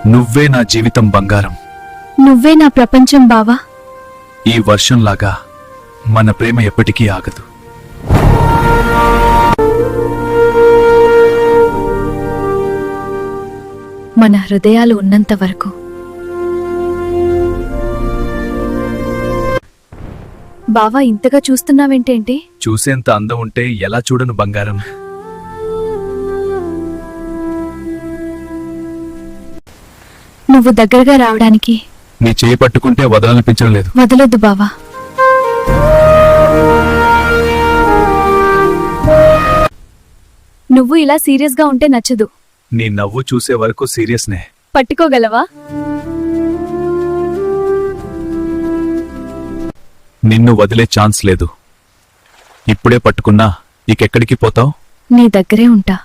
నువ్వే నా జీవితం బంగారం. నువ్వే నా ప్రపంచం బావా. ఈ వర్షంలాగా మన ప్రేమ ఎప్పటికీ ఆగదు. మన హృదయాలు ఉన్నంత వరకు. బావా, ఇంతగా చూస్తున్నావేంటేంటి? చూసేంత అందం ఉంటే ఎలా చూడను బంగారం. నువ్వు దగ్గరగా రావడానికి నీ చేయి పట్టుకుంటే వదలనిపించడం లేదు. వదలొద్దు బావా. నువ్వు ఇలా సీరియస్గా ఉంటే నచ్చదు. నీ నవ్వు చూసే వరకు సీరియస్నే. పట్టుకోగలవా? నిన్ను వదిలే ఛాన్స్ లేదు. ఇప్పుడే పట్టుకున్నా ఇకెక్కడికి పోతావ్? నీ దగ్గరే ఉంటా.